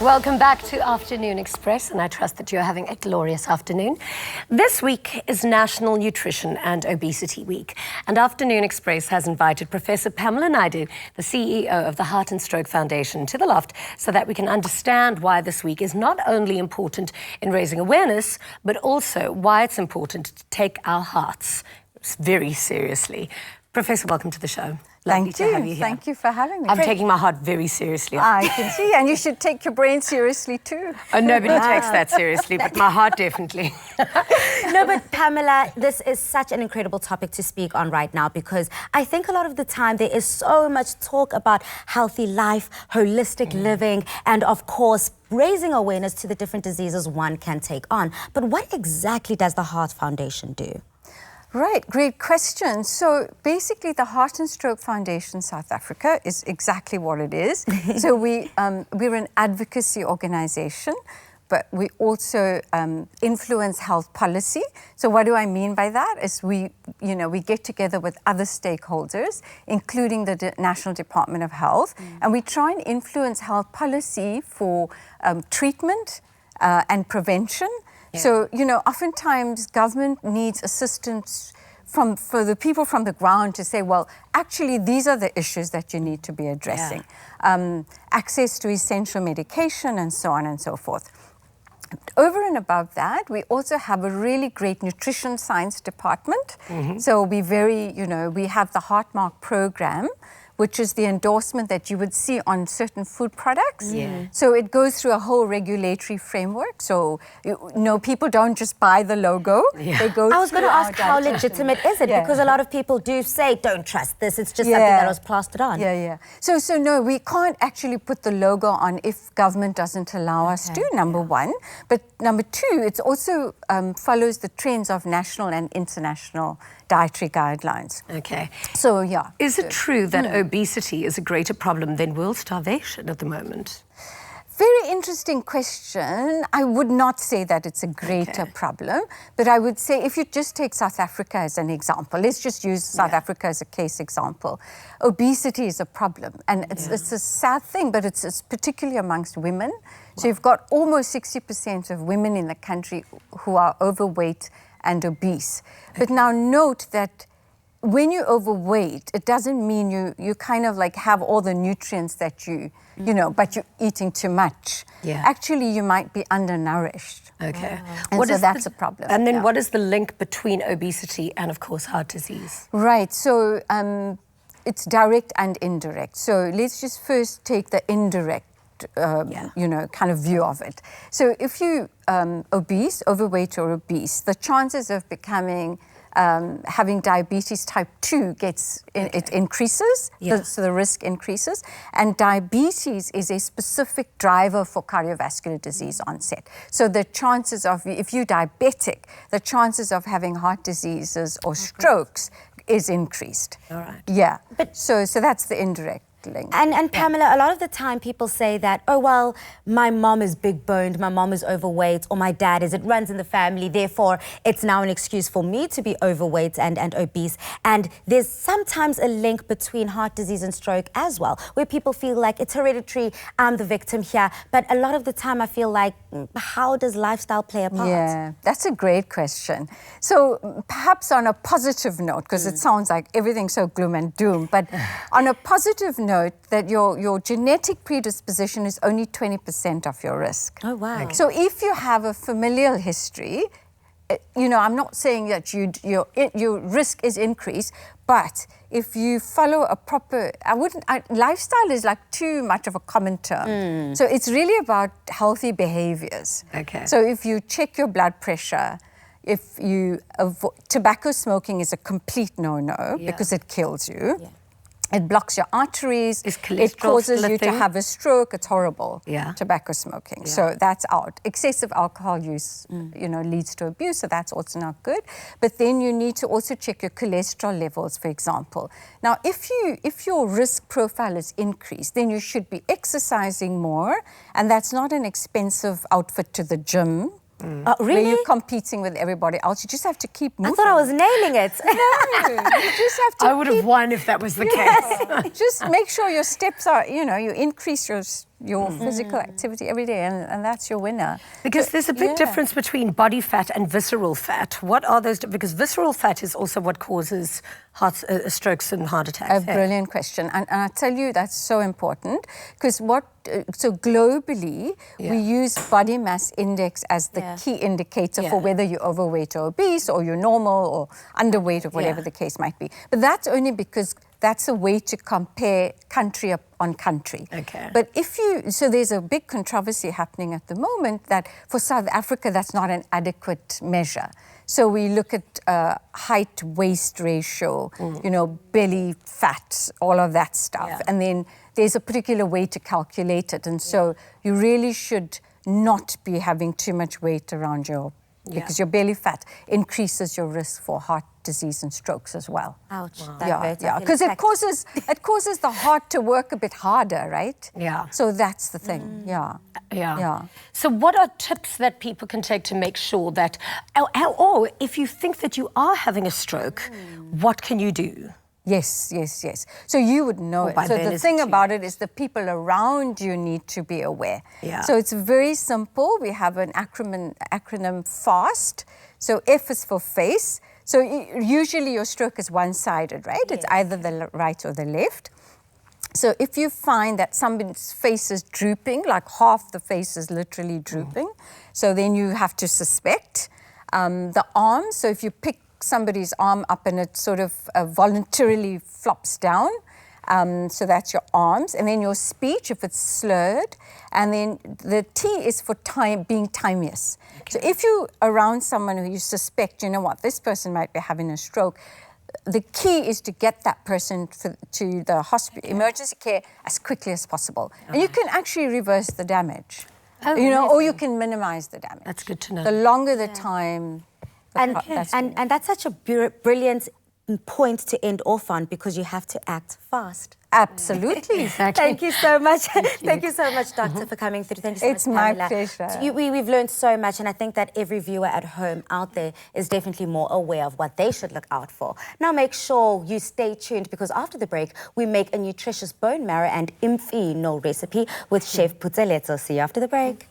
Welcome back to Afternoon Express, and I trust that you're having a glorious afternoon. This week is National Nutrition and Obesity Week, and Afternoon Express has invited Professor Pamela Naidoo, the CEO of the Heart and Stroke Foundation, to the loft so that we can understand why this week is not only important in raising awareness, but also why it's important to take our hearts very seriously. Professor, welcome to the show. Lovely to have you here. Thank you for having me. I'm taking my heart very seriously. I can see, and you should take your brain seriously too. Oh, nobody takes that seriously, but my heart definitely. No, but Pamela, this is such an incredible topic to speak on right now, because I think a lot of the time there is so much talk about healthy life, holistic living, and of course, raising awareness to the different diseases one can take on. But what exactly does the Heart Foundation do? Right, great question. So basically the Heart and Stroke Foundation South Africa is exactly what it is. So we're an advocacy organization, but we also influence health policy. So what do I mean by that? Is we get together with other stakeholders, including the National Department of Health, and we try and influence health policy for treatment and prevention. Yeah. So, oftentimes government needs assistance for the people from the ground to say, well, actually, these are the issues that you need to be addressing. Yeah. Access to essential medication and so on and so forth. Over and above that, we also have a really great nutrition science department. So we we have the Heartmark program, which is the endorsement that you would see on certain food products. Yeah. So it goes through a whole regulatory framework. So, people don't just buy the logo. Yeah. They go I was going to ask, how legitimate is it? Yeah. Because a lot of people do say, don't trust this. It's just something that was plastered on. Yeah. So no, we can't actually put the logo on if government doesn't allow us to, number one. But number two, it also follows the trends of national and international dietary guidelines. Okay. So, yeah. Is it true that obesity is a greater problem than world starvation at the moment? Very interesting question. I would not say that it's a greater problem, but I would say if you just take South Africa as an example, let's just use South Africa as a case example. Obesity is a problem, and it's a sad thing, but it's particularly amongst women. So you've got almost 60% of women in the country who are overweight and obese. But now note that when you're overweight, it doesn't mean you kind of like have all the nutrients that but you're eating too much. Yeah. Actually, you might be undernourished. Okay. And so that's a problem. And then what is the link between obesity and, of course, heart disease? Right. So it's direct and indirect. So let's just first take the indirect kind of view of it. So if you overweight or obese, the chances of having diabetes type 2 it increases, so the risk increases. And diabetes is a specific driver for cardiovascular disease onset. So the chances of, if you're diabetic, the chances of having heart diseases or strokes is increased. All right. Yeah, but so that's the indirect link. And Pamela, a lot of the time people say that, oh, well, my mom is big boned, my mom is overweight, or my dad is, it runs in the family, therefore it's now an excuse for me to be overweight and obese. And there's sometimes a link between heart disease and stroke as well, where people feel like it's hereditary, I'm the victim here. But a lot of the time I feel like, how does lifestyle play a part? Yeah, that's a great question. So perhaps on a positive note, because it sounds like everything's so gloom and doom, but on a positive note, that your genetic predisposition is only 20% of your risk. Oh, wow. Okay. So if you have a familial history, I'm not saying that your risk is increased, but if you follow a proper, lifestyle is like too much of a common term. So it's really about healthy behaviors. Okay. So if you check your blood pressure, if you tobacco smoking is a complete no-no because it kills you. Yeah. It blocks your arteries. It causes you to have a stroke. It's horrible. Yeah. Tobacco smoking. Yeah. So that's out. Excessive alcohol use, leads to abuse. So that's also not good. But then you need to also check your cholesterol levels, for example. Now, if your risk profile is increased, then you should be exercising more, and that's not an expensive outfit to the gym. Really? Where you're competing with everybody else. You just have to keep moving. I thought I was nailing it. No, you just have to would have won if that was the case. Just make sure your steps are, you increase your your physical activity every day, and that's your winner. Because So, there's a big yeah. difference between body fat and visceral fat. What are those? Because visceral fat is also what causes strokes and heart attacks. A brilliant question, and I tell you that's so important because so globally we use body mass index as the key indicator for whether you're overweight or obese, or you're normal or underweight, or whatever the case might be. But that's only because that's a way to compare country on country. Okay. But so there's a big controversy happening at the moment that for South Africa that's not an adequate measure. So we look at height-waist ratio, belly fat, all of that stuff. And then there's a particular way to calculate it. And so you really should not be having too much weight around because your belly fat increases your risk for heart disease and strokes as well. Ouch. Yeah, because it causes the heart to work a bit harder, right? Yeah. So that's the thing. Yeah. So what are tips that people can take to make sure that, or if you think that you are having a stroke, what can you do? Yes. So you would know it. So the thing about it is the people around you need to be aware. Yeah. So it's very simple. We have an acronym FAST. So F is for face. So usually your stroke is one-sided, right? It's either the right or the left. So if you find that somebody's face is drooping, like half the face is literally drooping, so then you have to suspect. The arms, so if you pick somebody's arm up and it sort of voluntarily flops down, so that's your arms. And then your speech, if it's slurred. And then the T is for being timeous. So if you're around someone who you suspect, this person might be having a stroke, the key is to get that person to the hospital, emergency care, as quickly as possible. And you can actually reverse the damage, or you can minimize the damage. That's good to know. The longer the time... And that's such a brilliant point to end off on, because you have to act fast. Absolutely. Exactly. Thank you so much. Thank you so much, Doctor, for coming through. Thank you so much, It's my Pamela. pleasure. We've learned so much, and I think that every viewer at home out there is definitely more aware of what they should look out for. Now make sure you stay tuned, because after the break, we make a nutritious bone marrow and no recipe with Chef Putzeletso. See you after the break.